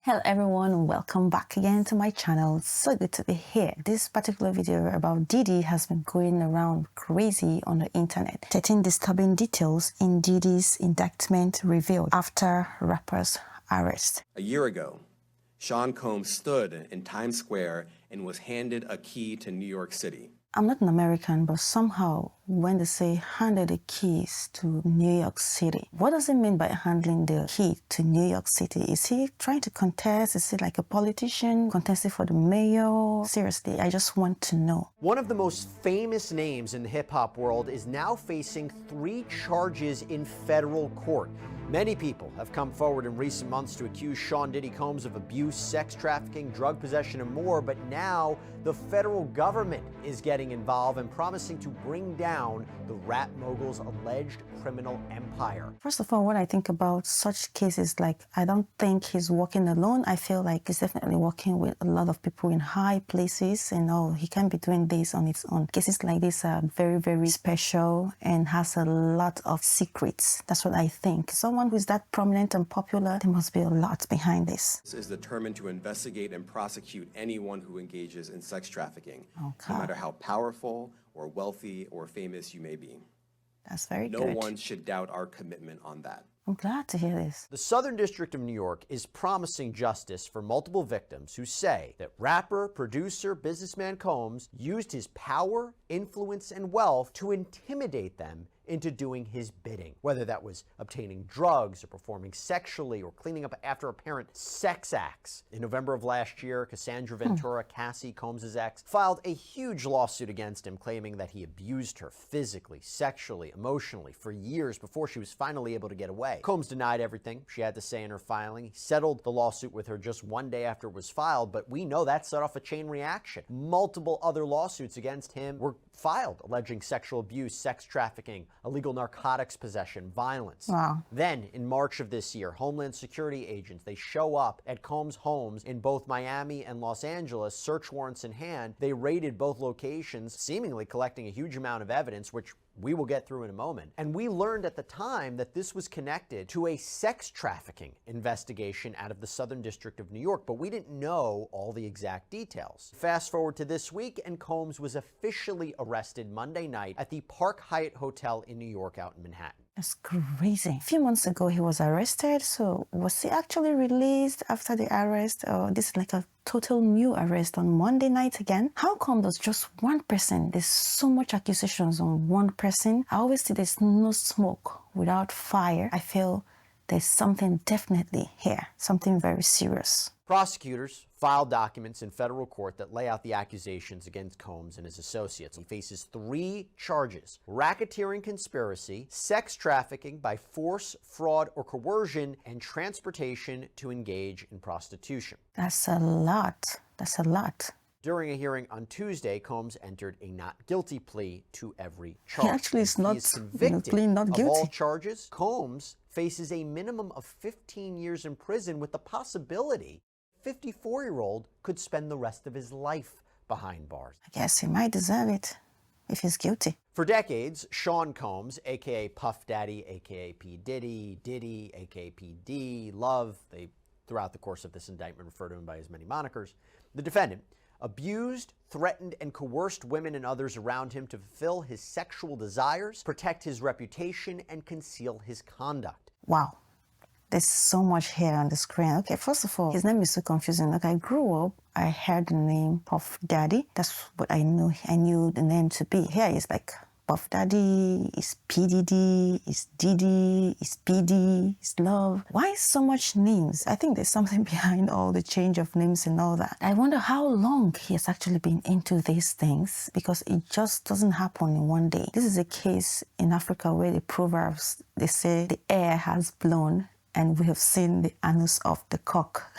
Hello everyone, welcome back again to my channel. So good to be here. This particular video about Diddy has been going around crazy on the internet. 13 disturbing details in Diddy's indictment revealed after rapper's arrest. A year ago, Sean Combs stood in Times Square and was handed a key to New York City. I'm not an American, but somehow when they say handed the keys to New York City, what does it mean by handling the key to New York City? Is he trying to contest? Is he like a politician contesting for the mayor? Seriously, I just want to know. One of the most famous names in the hip-hop world is now facing 3 charges in federal court. Many people have come forward in recent months to accuse Sean Diddy Combs of abuse, sex trafficking, drug possession, and more, but now the federal government is getting involved and promising to bring down the rap mogul's alleged criminal empire. First of all, when I think about such cases, I don't think he's working alone. I feel like he's definitely working with a lot of people in high places, and he can't be doing this on its own. Cases like this are very, very special and has a lot of secrets. That's what I think. Someone who's that prominent and popular, there must be a lot behind this. This is determined to investigate and prosecute anyone who engages in sex trafficking, no matter how powerful or wealthy or famous you may be. That's very good. No one should doubt our commitment on that. I'm glad to hear this. The Southern District of New York is promising justice for multiple victims who say that rapper, producer, businessman Combs used his power, influence, and wealth to intimidate them into doing his bidding, whether that was obtaining drugs or performing sexually or cleaning up after apparent sex acts. In November of last year, Cassandra Ventura, Cassie Combs' ex, filed a huge lawsuit against him, claiming that he abused her physically, sexually, emotionally for years before she was finally able to get away. Combs denied everything she had to say in her filing. He settled the lawsuit with her just one day after it was filed, but we know that set off a chain reaction. Multiple other lawsuits against him were filed, alleging sexual abuse, sex trafficking, illegal narcotics possession, violence. Wow. Then, in March of this year, Homeland Security agents, they show up at Combs' homes in both Miami and Los Angeles, search warrants in hand. They raided both locations, seemingly collecting a huge amount of evidence, which we will get through in a moment. And we learned at the time that this was connected to a sex trafficking investigation out of the Southern District of New York, but we didn't know all the exact details. Fast forward to this week, and Combs was officially arrested Monday night at the Park Hyatt Hotel in New York out in Manhattan. That's crazy. A few months ago, he was arrested. So was he actually released after the arrest? Or this is like a total new arrest on Monday night again? How come there's just one person? There's so much accusations on one person. I always say there's no smoke without fire. I feel there's something definitely here, something very serious. Prosecutors filed documents in federal court that lay out the accusations against Combs and his associates. He faces 3 charges: racketeering conspiracy, sex trafficking by force, fraud, or coercion, and transportation to engage in prostitution. That's a lot. That's a lot. During a hearing on Tuesday, Combs entered a not guilty plea to every charge. He actually is not pleading not guilty. Of all charges, Combs faces a minimum of 15 years in prison with the possibility a 54-year-old could spend the rest of his life behind bars. I guess he might deserve it if he's guilty. For decades, Sean Combs, aka Puff Daddy, aka P. Diddy, Diddy, aka P. D, Love, they throughout the course of this indictment refer to him by his many monikers, the defendant abused, threatened, and coerced women and others around him to fulfill his sexual desires, protect his reputation, and conceal his conduct. Wow. There's so much here on the screen. Okay, first of all, his name is so confusing. Like, I grew up, I heard the name Puff Daddy. That's what I knew. I knew the name to be. Here is like Puff Daddy, is PDD, is Diddy, is PD, is Love. Why so much names? I think there's something behind all the change of names and all that. I wonder how long he has actually been into these things, because it just doesn't happen in one day. This is a case in Africa where the proverbs, they say the air has blown and we have seen the anus of the cock.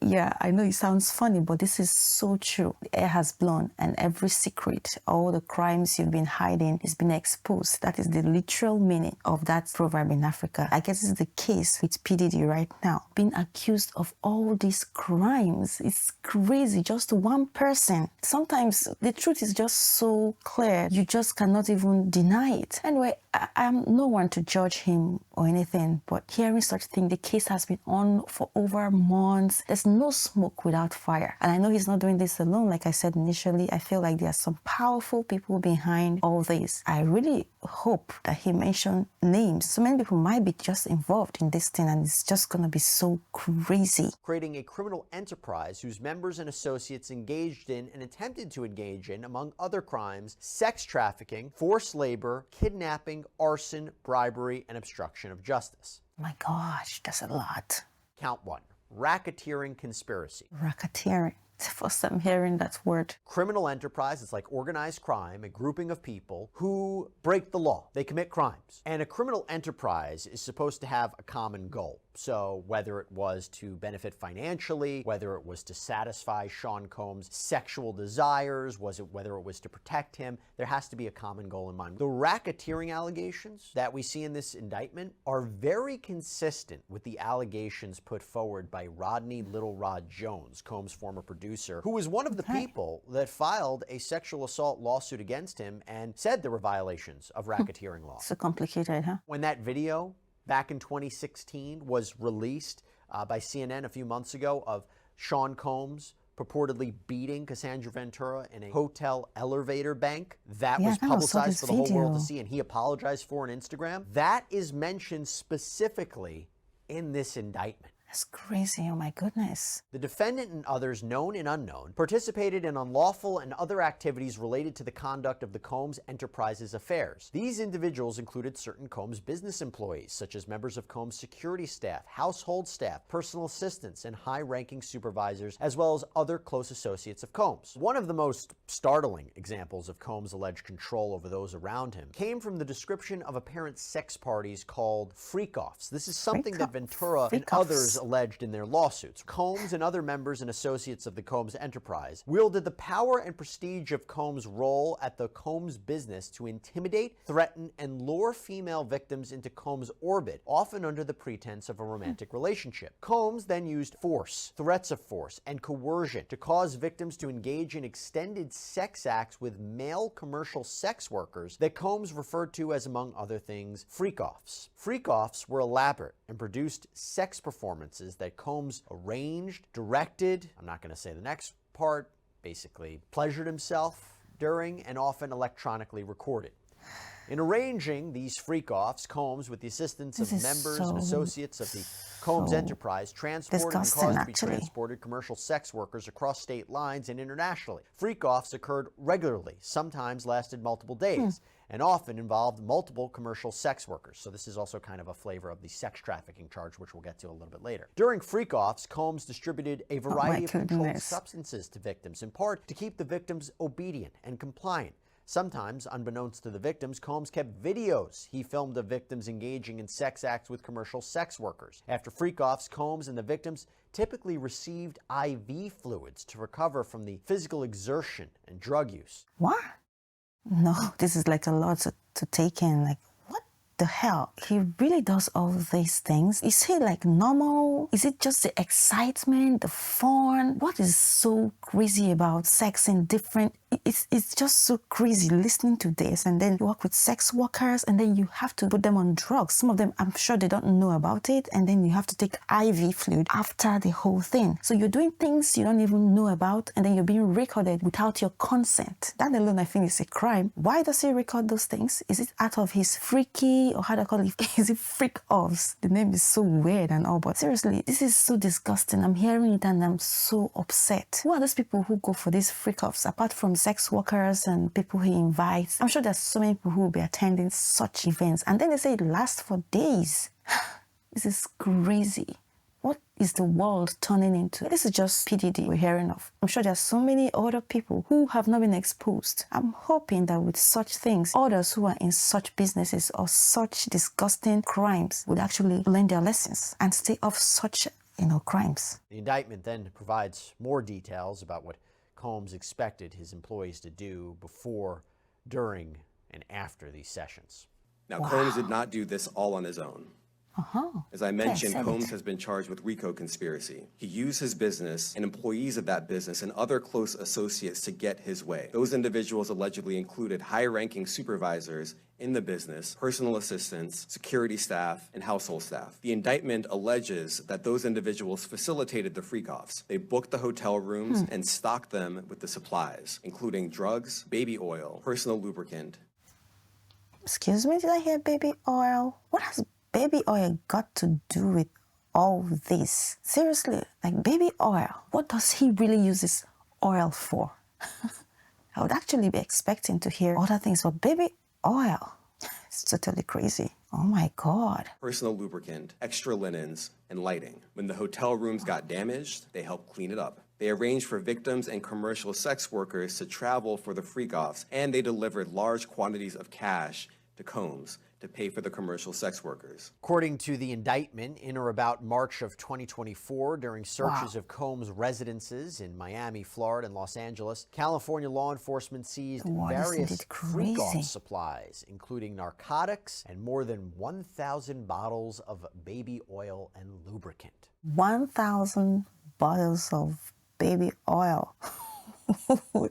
Yeah, I know it sounds funny, but this is so true. The air has blown and every secret, all the crimes you've been hiding is been exposed. That is the literal meaning of that proverb in Africa. I guess it's the case with PDD right now. Being accused of all these crimes. It's crazy. Just one person. Sometimes the truth is just so clear, you just cannot even deny it. Anyway, I'm no one to judge him or anything, but hearing such thing, the case has been on for over months. There's no smoke without fire. And I know he's not doing this alone. Like I said initially, I feel like there are some powerful people behind all this. I really hope that he mentioned names. So many people might be just involved in this thing, and it's just going to be so crazy. Creating a criminal enterprise whose members and associates engaged in and attempted to engage in, among other crimes, sex trafficking, forced labor, kidnapping, arson, bribery, and obstruction of justice. My gosh, that's a lot. Count 1. Racketeering conspiracy. Racketeering. It's the first time hearing that word. Criminal enterprise is like organized crime, a grouping of people who break the law. They commit crimes. And a criminal enterprise is supposed to have a common goal. So whether it was to benefit financially, whether it was to satisfy Sean Combs' sexual desires, whether it was to protect him, there has to be a common goal in mind. The racketeering allegations that we see in this indictment are very consistent with the allegations put forward by Rodney Little Rod Jones, Combs' former producer, who was one of the people that filed a sexual assault lawsuit against him and said there were violations of racketeering law. So complicated, huh? When that video back in 2016 was released by CNN a few months ago of Sean Combs purportedly beating Cassandra Ventura in a hotel elevator bank, that was publicized for the whole world to see, and he apologized for on Instagram. That is mentioned specifically in this indictment. That's crazy. Oh my goodness. The defendant and others, known and unknown, participated in unlawful and other activities related to the conduct of the Combs Enterprises affairs. These individuals included certain Combs business employees, such as members of Combs security staff, household staff, personal assistants, and high-ranking supervisors, as well as other close associates of Combs. One of the most startling examples of Combs' alleged control over those around him came from the description of apparent sex parties called freak-offs. This is something that Ventura and others alleged in their lawsuits. Combs and other members and associates of the Combs enterprise wielded the power and prestige of Combs' role at the Combs business to intimidate, threaten, and lure female victims into Combs' orbit, often under the pretense of a romantic relationship. Combs then used force, threats of force, and coercion to cause victims to engage in extended sex acts with male commercial sex workers that Combs referred to as, among other things, freak-offs. Freak-offs were elaborate and produced sex performances that Combs arranged, directed, I'm not going to say the next part, basically pleasured himself during, and often electronically recorded. In arranging these freak-offs, Combs, with the assistance of members and associates of the Combs enterprise, transported and caused to be transported commercial sex workers across state lines and internationally. Freak-offs occurred regularly, sometimes lasted multiple days, and often involved multiple commercial sex workers. So this is also kind of a flavor of the sex trafficking charge, which we'll get to a little bit later. During freak-offs, Combs distributed a variety of controlled substances to victims, in part to keep the victims obedient and compliant. Sometimes, unbeknownst to the victims, Combs kept videos he filmed of victims engaging in sex acts with commercial sex workers. After freak-offs, Combs and the victims typically received IV fluids to recover from the physical exertion and drug use. What? No, this is like a lot to take in. Like, what the hell? He really does all these things? Is he like normal? Is it just the excitement, the fun? What is so crazy about sex in different... It's just so crazy listening to this. And then you work with sex workers, and then you have to put them on drugs. Some of them, I'm sure they don't know about it. And then you have to take IV fluid after the whole thing. So you're doing things you don't even know about, and then you're being recorded without your consent. That alone, I think, is a crime. Why does he record those things? Is it out of his freaky, or how do I call it? Is it freak-offs? The name is so weird and all, but seriously, this is so disgusting. I'm hearing it and I'm so upset. Who are those people who go for these freak-offs, apart from sex workers and people he invites? I'm sure there's so many people who will be attending such events, and then they say it lasts for days. This is crazy. What is the world turning into? This is just PDD we're hearing of. I'm sure there's so many other people who have not been exposed. I'm hoping that with such things, others who are in such businesses or such disgusting crimes would actually learn their lessons and stay off such, crimes. The indictment then provides more details about what Combs expected his employees to do before, during, and after these sessions. Now, Combs did not do this all on his own. As I mentioned, Combs has been charged with RICO conspiracy. He used his business and employees of that business and other close associates to get his way. Those individuals allegedly included high-ranking supervisors in the business, personal assistants, security staff, and household staff. The indictment alleges that those individuals facilitated the freak-offs. They booked the hotel rooms and stocked them with the supplies, including drugs, baby oil, personal lubricant. Excuse me, did I hear baby oil? What has baby oil got to do with all this? Seriously, like baby oil. What does he really use this oil for? I would actually be expecting to hear other things, but baby oil. It's totally crazy. Oh my God. Personal lubricant, extra linens, and lighting. When the hotel rooms got damaged, they helped clean it up. They arranged for victims and commercial sex workers to travel for the freak-offs, and they delivered large quantities of cash to Combs to pay for the commercial sex workers. According to the indictment, in or about March of 2024, during searches of Combs' residences in Miami, Florida, and Los Angeles, California law enforcement seized various freak-off supplies, including narcotics and more than 1,000 bottles of baby oil and lubricant. 1,000 bottles of baby oil.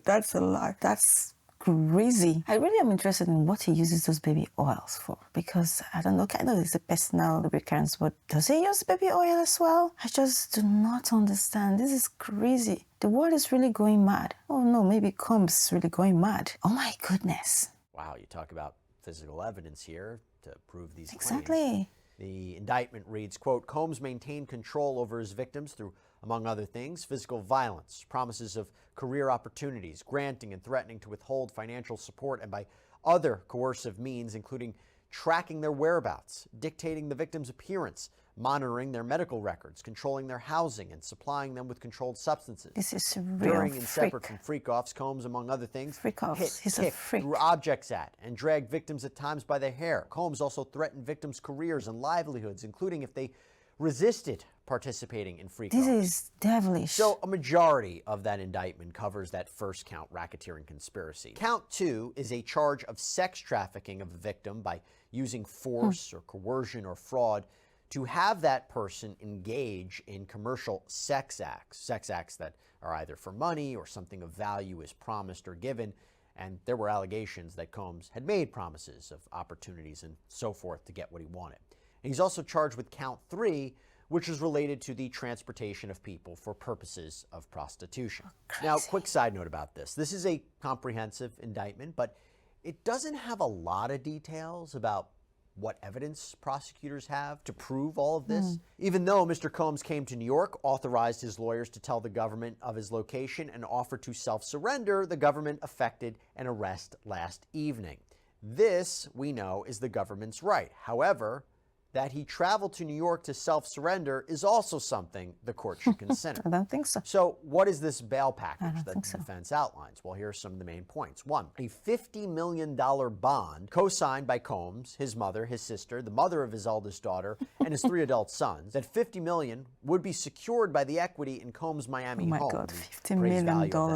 That's a lot. That's crazy. I really am interested in what he uses those baby oils for, because I don't know, I know it's a personal lubricants, but does he use baby oil as well? I just do not understand. This is crazy. The world is really going mad. Oh no, maybe Combs is really going mad. Oh my goodness. Wow, you talk about physical evidence here to prove these claims. Exactly. The indictment reads, quote, Combs maintained control over his victims through, among other things, physical violence, promises of career opportunities, granting and threatening to withhold financial support, and by other coercive means, including tracking their whereabouts, dictating the victim's appearance, monitoring their medical records, controlling their housing, and supplying them with controlled substances. This is a real During and separate from freak-offs, Combs, among other things, Freak-offs. He's hit, a freak. threw objects at, and dragged victims at times by their hair. Combs also threatened victims' careers and livelihoods, including if they resisted participating in freak-offs. This is devilish. So a majority of that indictment covers that first count, racketeering conspiracy. Count 2 is a charge of sex trafficking of a victim by using force or coercion or fraud to have that person engage in commercial sex acts that are either for money or something of value is promised or given. And there were allegations that Combs had made promises of opportunities and so forth to get what he wanted. And he's also charged with count 3, which is related to the transportation of people for purposes of prostitution. Now, quick side note about this. This is a comprehensive indictment, but it doesn't have a lot of details about what evidence prosecutors have to prove all of this. Even though Mr. Combs came to New York, authorized his lawyers to tell the government of his location, and offered to self-surrender, the government effected an arrest last evening. This, we know, is the government's right. However, that he traveled to New York to self-surrender is also something the court should consider. I don't think so. So what is this bail package that the defense outlines? Well, here are some of the main points. 1, a $50 million bond co-signed by Combs, his mother, his sister, the mother of his eldest daughter, and his 3 adult sons. That $50 million would be secured by the equity in Combs' Miami home. Oh my God, $50 million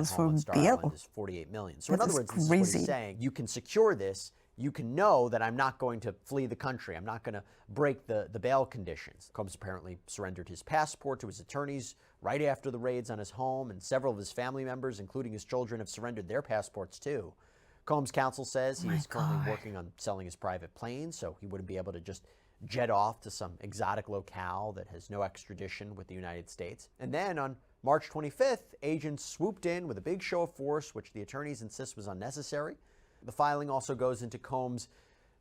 for bail is $48 million. So in That other is words, this is what crazy. he's saying. You can secure this. You can know that I'm not going to flee the country. I'm not going to break the bail conditions. Combs apparently surrendered his passport to his attorneys right after the raids on his home, and several of his family members, including his children, have surrendered their passports too. Combs' counsel says he is currently working on selling his private plane, so he wouldn't be able to just jet off to some exotic locale that has no extradition with the United States. And then on March 25th, agents swooped in with a big show of force, which the attorneys insist was unnecessary. The filing also goes into Combs'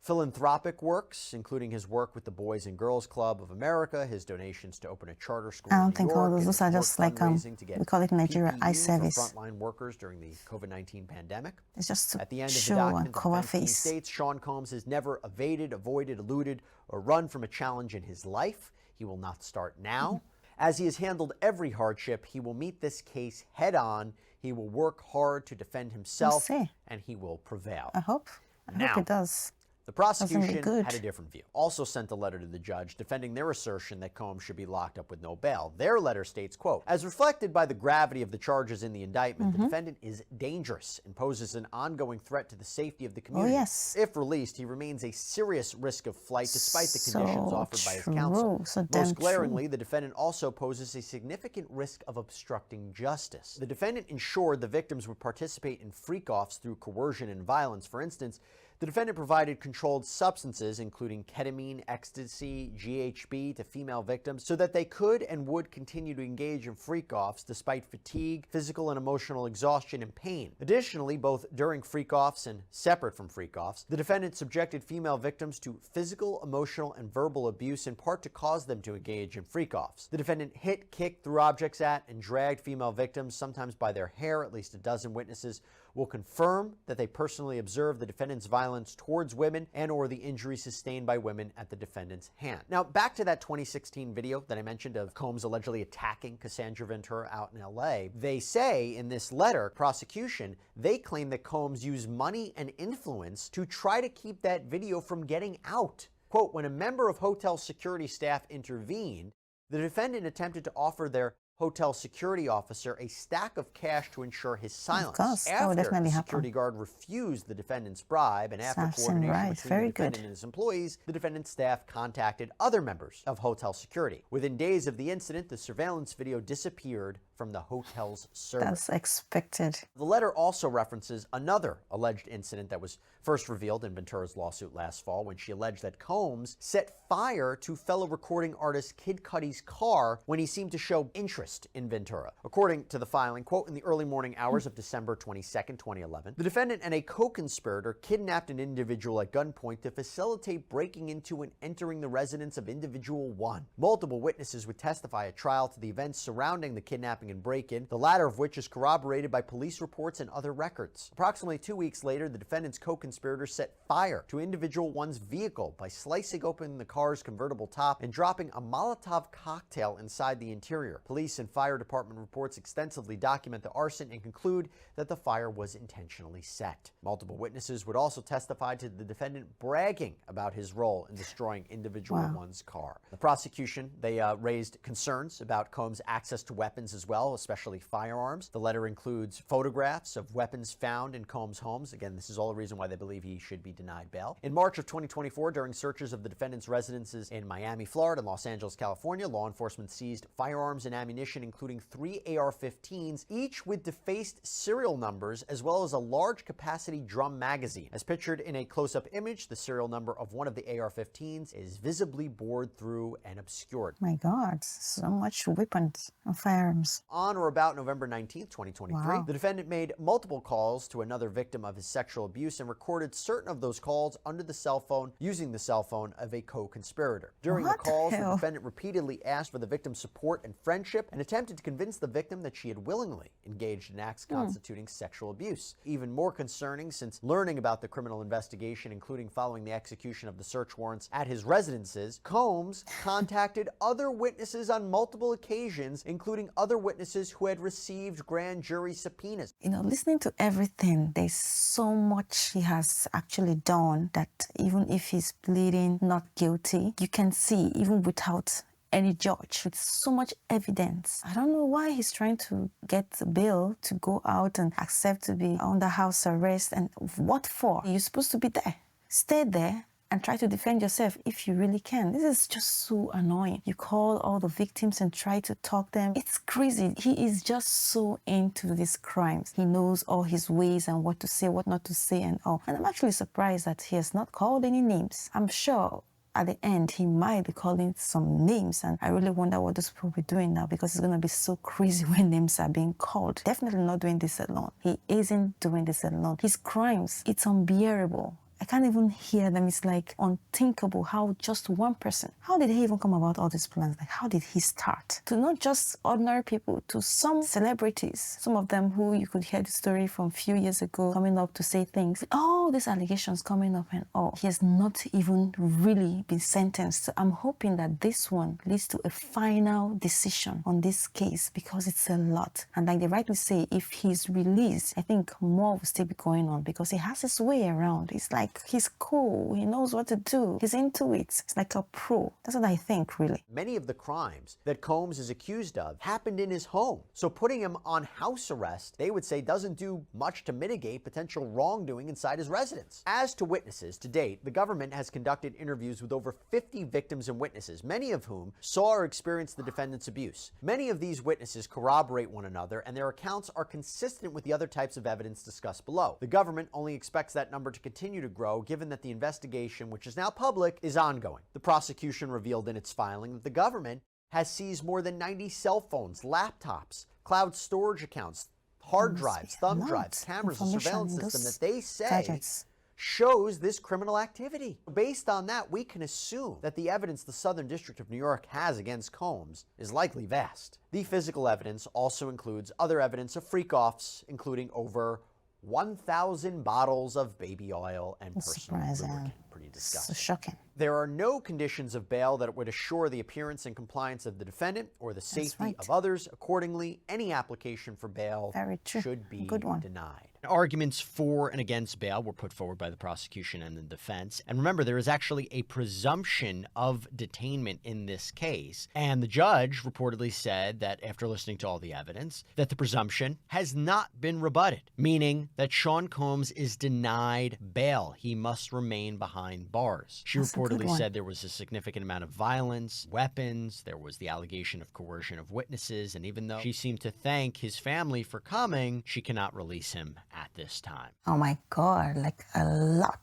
philanthropic works, including his work with the Boys and Girls Club of America, his donations to open a charter school I don't in think New all York, those are just like, we call it in Nigeria, PPE eye for service. frontline workers during the COVID-19 pandemic. It's just to At the end of the show document, and the cover defense team face. states Sean Combs has never evaded, avoided, eluded, or run from a challenge in his life. He will not start now. As he has handled every hardship, he will meet this case head on. He will work hard to defend himself, and he will prevail. I hope. I hope it does. The prosecution good. had a different view. Also sent a letter to the judge defending their assertion that Combs should be locked up with no bail. Their letter states, quote, as reflected by the gravity of the charges in the indictment, the defendant is dangerous and poses an ongoing threat to the safety of the community. Oh, yes. If released, he remains a serious risk of flight despite the conditions offered by his true. counsel. So damn Most glaringly, true. the defendant also poses a significant risk of obstructing justice. The defendant ensured the victims would participate in freak-offs through coercion and violence. For instance, The defendant provided controlled substances, including ketamine, ecstasy, GHB, to female victims so that they could and would continue to engage in freak-offs despite fatigue, physical and emotional exhaustion, and pain. Additionally, both during freak-offs and separate from freak-offs, the defendant subjected female victims to physical, emotional, and verbal abuse, in part to cause them to engage in freak-offs. The defendant hit, kicked, threw objects at, and dragged female victims, sometimes by their hair. At least a dozen witnesses will confirm that they personally observed the defendant's violence towards women and or the injuries sustained by women at the defendant's hand. Now, back to that 2016 video that I mentioned of Combs allegedly attacking Cassandra Ventura out in LA. They say in this letter, prosecution, they claim that Combs used money and influence to try to keep that video from getting out. Quote, when a member of hotel security staff intervened, the defendant attempted to offer their hotel security officer a stack of cash to ensure his silence. Of course, that would definitely the happen. security guard refused the defendant's bribe, and after coordination between the defendant and his employees, the defendant's staff contacted other members of hotel security. Within days of the incident, the surveillance video disappeared from the hotel's server. That's expected. The letter also references another alleged incident that was first revealed in Ventura's lawsuit last fall, when she alleged that Combs set fire to fellow recording artist Kid Cudi's car when he seemed to show interest in Ventura. According to the filing, quote, in the early morning hours of December 22nd, 2011, the defendant and a co-conspirator kidnapped an individual at gunpoint to facilitate breaking into and entering the residence of individual one. Multiple witnesses would testify at trial to the events surrounding the kidnapping and break-in, the latter of which is corroborated by police reports and other records. Approximately 2 weeks later, the defendant's co-conspirator set fire to individual one's vehicle by slicing open the car's convertible top and dropping a Molotov cocktail inside the interior. Police and fire department reports extensively document the arson and conclude that the fire was intentionally set. Multiple witnesses would also testify to the defendant bragging about his role in destroying individual one's car. The prosecution, they raised concerns about Combs' access to weapons as well, especially firearms. The letter includes photographs of weapons found in Combs' homes. Again, this is all the reason why they believe he should be denied bail. In March of 2024, during searches of the defendant's residences in Miami, Florida, and Los Angeles, California, law enforcement seized firearms and ammunition, including 3 AR-15s, each with defaced serial numbers, as well as a large capacity drum magazine. As pictured in a close-up image, the serial number of one of the AR-15s is visibly bored through and obscured. My God, so much weapons and firearms. On or about November 19th, 2023, the defendant made multiple calls to another victim of his sexual abuse and recorded certain of those calls under the cell phone, using the cell phone of a co-conspirator. During the calls, the defendant repeatedly asked for the victim's support and friendship and attempted to convince the victim that she had willingly engaged in acts constituting sexual abuse. Even more concerning, since learning about the criminal investigation, including following the execution of the search warrants at his residences, Combs contacted other witnesses on multiple occasions, including other witnesses who had received grand jury subpoenas. You know, listening to everything, there's so much he has actually done that even if he's pleading not guilty, you can see, even without any judge, with so much evidence. I don't know why he's trying to get the bail to go out and accept to be under house arrest, and what for? You're supposed to be there. Stay there and try to defend yourself if you really can. This is just so annoying. You call all the victims and try to talk them. It's crazy. He is just so into these crimes. He knows all his ways and what to say, what not to say and all. And I'm actually surprised that he has not called any names. I'm sure at the end, he might be calling some names, and I really wonder what those people will be doing now, because it's going to be so crazy when names are being called. Definitely not doing this alone. He isn't doing this alone. His crimes, it's unbearable. I can't even hear them. It's like unthinkable how just one person, how did he even come about all these plans? Like, how did he start? To not just ordinary people, to some celebrities, some of them who you could hear the story from a few years ago coming up to say things. All these allegations coming up and all. He has not even really been sentenced. So I'm hoping that this one leads to a final decision on this case, because it's a lot. And like they rightly say, if he's released, I think more will still be going on, because he has his way around. It's like he's cool. He knows what to do. He's into it. It's like a pro. That's what I think, really. Many of the crimes that Combs is accused of happened in his home. So putting him on house arrest, they would say, doesn't do much to mitigate potential wrongdoing inside his residence. As to witnesses, to date, the government has conducted interviews with over 50 victims and witnesses, many of whom saw or experienced the defendant's abuse. Many of these witnesses corroborate one another, and their accounts are consistent with the other types of evidence discussed below. The government only expects that number to continue to grow given that the investigation, which is now public, is ongoing. The prosecution revealed in its filing that the government has seized more than 90 cell phones, laptops, cloud storage accounts, hard drives, thumb drives, cameras, a surveillance system that they say gadgets shows this criminal activity. Based on that, we can assume that the evidence the Southern District of New York has against Combs is likely vast. The physical evidence also includes other evidence of freak-offs, including over 1,000 bottles of baby oil and personal lubricant. Pretty disgusting. So shocking. There are no conditions of bail that would assure the appearance and compliance of the defendant or the safety of others. Accordingly, any application for bail should be denied. Arguments for and against bail were put forward by the prosecution and the defense. And remember, there is actually a presumption of detainment in this case. And the judge reportedly said that after listening to all the evidence, that the presumption has not been rebutted, meaning that Sean Combs is denied bail. He must remain behind bars. She reportedly said there was a significant amount of violence, weapons, there was the allegation of coercion of witnesses, and even though she seemed to thank his family for coming, she cannot release him at this time. Oh my God, like a lot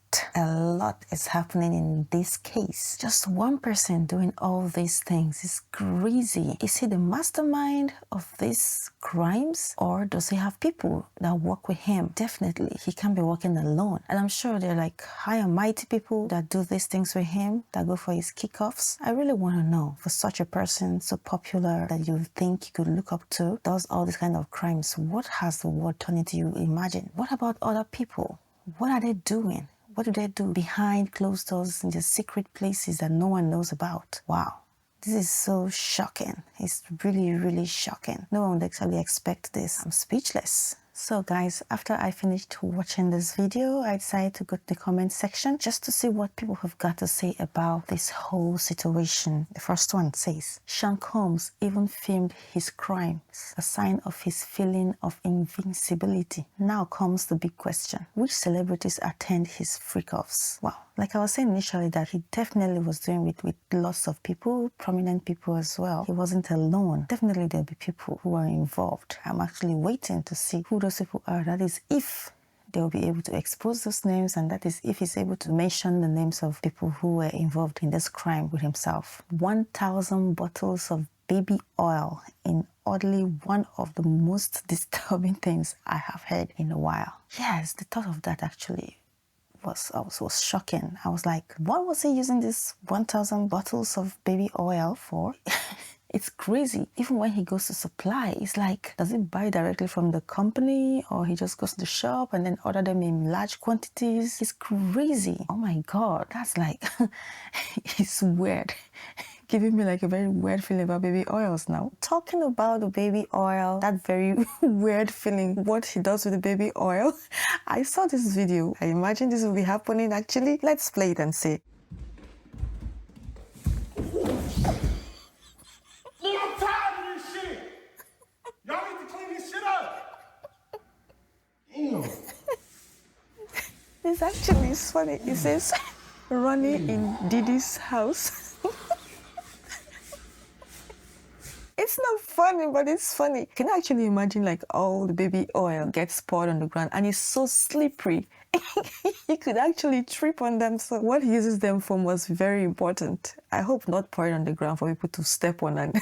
is happening in this case. Just one person doing all these things is crazy. Is he the mastermind of these crimes, or does he have people that work with him? Definitely, he can't be working alone. And I'm sure they're like high and mighty people that do these things with him, that go for his kickoffs. I really want to know, for such a person so popular that you think you could look up to, does all these kind of crimes, what has the world turned into? You imagine. What about other people? What are they doing? What do they do behind closed doors in the secret places that no one knows about? Wow. This is so shocking. It's really, really shocking. No one would actually expect this. I'm speechless. So guys, after I finished watching this video, I decided to go to the comment section just to see what people have got to say about this whole situation. The first one says, Sean Combs even filmed his crimes, a sign of his feeling of invincibility. Now comes the big question. Which celebrities attend his freak-offs? Wow. Like I was saying initially, that he definitely was doing it with lots of people, prominent people as well. He wasn't alone. Definitely there'll be people who are involved. I'm actually waiting to see who those people are. That is if they'll be able to expose those names, and that is if he's able to mention the names of people who were involved in this crime with himself. 1,000 bottles of baby oil in oddly one of the most disturbing things I have heard in a while. Yes, the thought of that actually was shocking. I was like, what was he using this 1,000 bottles of baby oil for? It's crazy. Even when he goes to supply, it's like, does he buy directly from the company, or he just goes to the shop and then order them in large quantities? It's crazy. Oh my God, that's like, it's weird. Giving me like a very weird feeling about baby oils now. Talking about the baby oil, that very weird feeling, what he does with the baby oil. I saw this video. I imagine this will be happening actually. Let's play it and see. Look, I'm tired of this shit. Y'all need to clean this shit up. Damn. This actually is funny. It says, running in Diddy's house. It's not funny, but it's funny. Can you actually imagine like all the baby oil gets poured on the ground and it's so slippery? You could actually trip on them. So what he uses them for was very important. I hope not pour it on the ground for people to step on and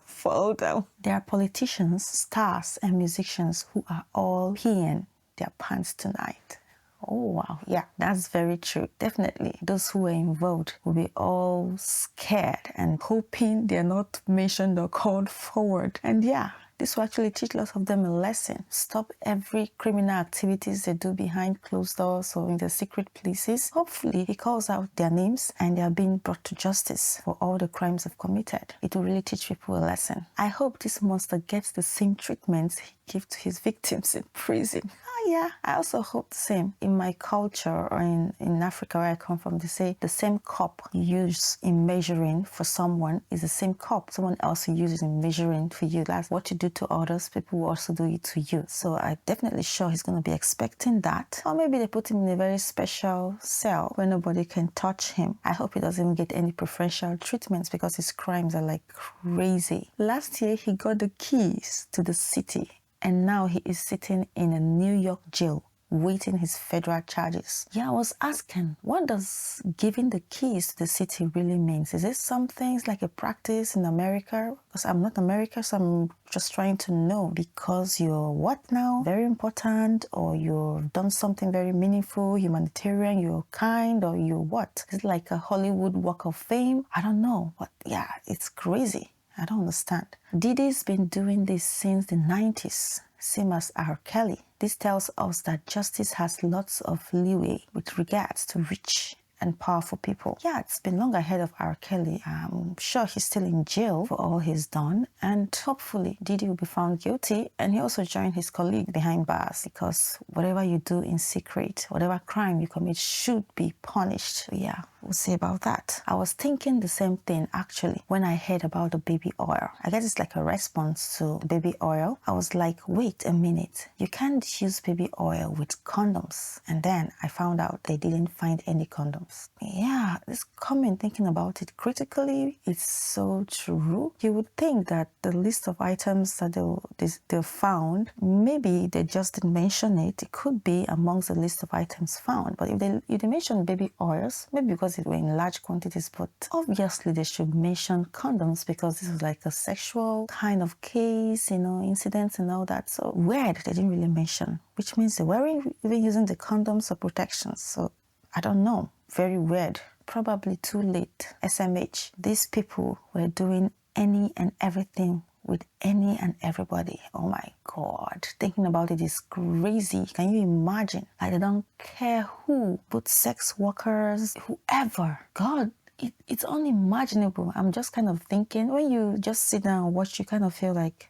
fall down. There are politicians, stars, and musicians who are all peeing their pants tonight. Oh, wow. Yeah, that's very true. Definitely. Those who were involved will be all scared and hoping they're not mentioned or called forward. And yeah, this will actually teach lots of them a lesson. Stop every criminal activities they do behind closed doors or in the secret places. Hopefully, he calls out their names and they are being brought to justice for all the crimes they've committed. It will really teach people a lesson. I hope this monster gets the same treatment he gave to his victims in prison. Yeah, I also hope the same. In my culture, or in Africa where I come from, they say the same cup you use in measuring for someone is the same cup someone else uses in measuring for you. That's what you do to others, people will also do it to you. So I'm definitely sure he's going to be expecting that. Or maybe they put him in a very special cell where nobody can touch him. I hope he doesn't get any preferential treatments because his crimes are like crazy. Last year, he got the keys to the city. And now he is sitting in a New York jail waiting his federal charges. Yeah, I was asking, what does giving the keys to the city really means? Is it something like a practice in America? Because I'm not America, so I'm just trying to know. Because you're what now? Very important, or you've done something very meaningful, humanitarian, you're kind, or you're what? Is it like a Hollywood Walk of Fame? I don't know, but yeah, it's crazy. I don't understand. Diddy's been doing this since the 90s, same as R. Kelly. This tells us that justice has lots of leeway with regards to rich and powerful people. Yeah, it's been long ahead of R. Kelly. I'm sure he's still in jail for all he's done, and hopefully Diddy will be found guilty, and he also joined his colleague behind bars, because whatever you do in secret, whatever crime you commit should be punished. So yeah, we'll see about that. I was thinking the same thing actually when I heard about the baby oil. I guess it's like a response to the baby oil. I was like, wait a minute, you can't use baby oil with condoms. And then I found out they didn't find any condoms. Yeah, this comment, thinking about it critically, it's so true. You would think that the list of items that they found, maybe they just didn't mention it. It could be amongst the list of items found. But if they mention baby oils, maybe because it were in large quantities, but obviously they should mention condoms, because this was like a sexual kind of case, incidents and all that. So weird, they didn't really mention, which means they weren't even using the condoms for protection. So I don't know. Very weird. Probably too late. SMH. These people were doing any and everything with any and everybody. Oh my God. Thinking about it is crazy. Can you imagine? Like, they don't care who, both sex workers, whoever. God, it's unimaginable. I'm just kind of thinking, when you just sit down and watch, you kind of feel like,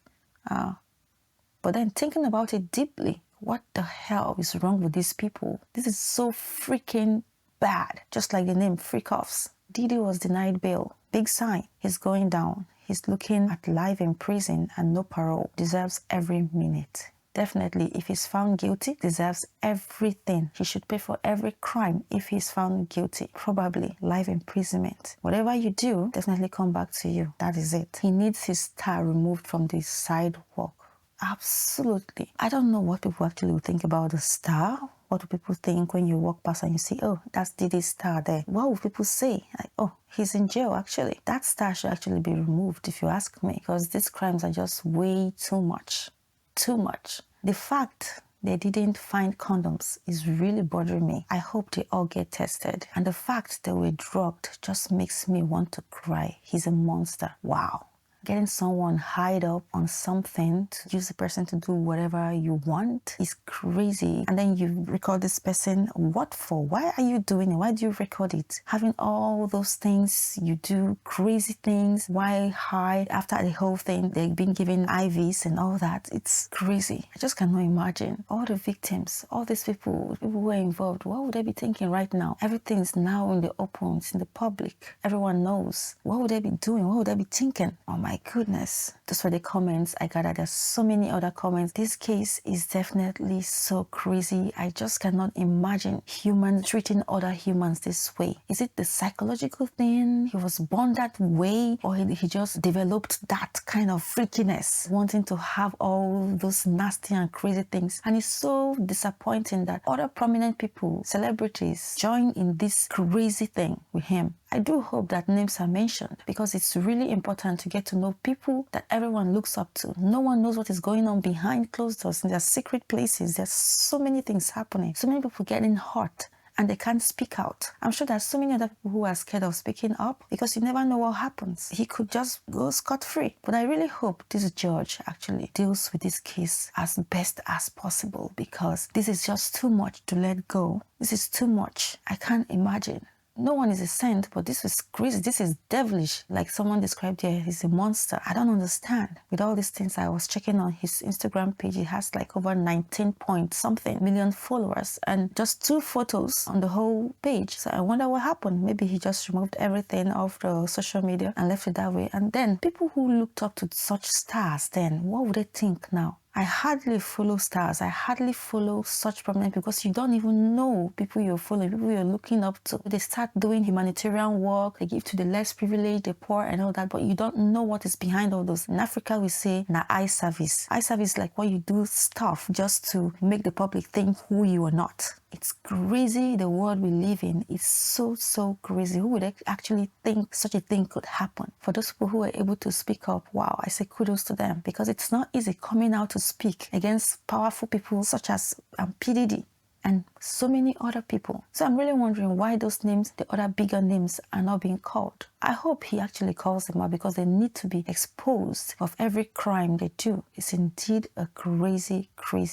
but then thinking about it deeply, what the hell is wrong with these people? This is so freaking bad. Just like the name, freak-offs. Diddy was denied bail. Big sign. He's going down. He's looking at life in prison and no parole. Deserves every minute. Definitely, if he's found guilty, deserves everything. He should pay for every crime if he's found guilty. Probably life imprisonment. Whatever you do, definitely come back to you. That is it. He needs his star removed from the sidewalk. Absolutely. I don't know what people actually would think about the star. What do people think when you walk past and you see, oh, that's Diddy's star there? What would people say? Like, oh, he's in jail, actually. That star should actually be removed, if you ask me, because these crimes are just way too much. Too much. The fact they didn't find condoms is really bothering me. I hope they all get tested. And the fact they were drugged just makes me want to cry. He's a monster. Wow. Getting someone high up on something to use the person to do whatever you want is crazy. And then you record this person. What for? Why are you doing it? Why do you record it? Having all those things, you do crazy things. Why hide? After the whole thing, they've been given IVs and all that. It's crazy. I just cannot imagine. All the victims, all these people who are involved, what would they be thinking right now? Everything's now in the open, it's in the public. Everyone knows. What would they be doing? What would they be thinking? Oh my goodness. Those were the comments I got. There's so many other comments. This case is definitely so crazy. I just cannot imagine humans treating other humans this way. Is it the psychological thing? He was born that way, or he just developed that kind of freakiness, wanting to have all those nasty and crazy things. And it's so disappointing that other prominent people, celebrities, join in this crazy thing with him. I do hope that names are mentioned, because it's really important to get to know people that everyone looks up to. No one knows what is going on behind closed doors in their secret places. There's so many things happening, so many people getting hurt, and they can't speak out. I'm sure there's so many other people who are scared of speaking up, because you never know what happens. He could just go scot-free. But I really hope this judge actually deals with this case as best as possible, because this is just too much to let go. This is too much. I can't imagine. No one is a saint, but this is crazy. This is devilish. Like someone described here, he's a monster. I don't understand. With all these things, I was checking on his Instagram page. He has like over 19 point something million followers and just 2 photos on the whole page. So I wonder what happened. Maybe he just removed everything off the social media and left it that way. And then people who looked up to such stars, then what would they think now? I hardly follow stars. I hardly follow such prominent because you don't even know people you're following, people you're looking up to. They start doing humanitarian work, they give to the less privileged, the poor and all that, but you don't know what is behind all those. In Africa, we say, na eye service. Eye service is like when you do stuff just to make the public think who you are not. It's crazy the world we live in. It's so crazy. Who would actually think such a thing could happen? For those people who are able to speak up, wow, I say kudos to them, because it's not easy coming out to speak against powerful people such as P. Diddy and so many other people. So I'm really wondering why those names, the other bigger names, are not being called. I hope he actually calls them out, because they need to be exposed of every crime they do. It's indeed a crazy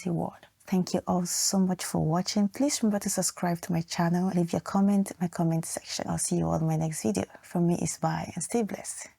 world. Thank you all so much for watching. Please remember to subscribe to my channel. Leave your comment in my comment section. I'll see you all in my next video. From me is bye and stay blessed.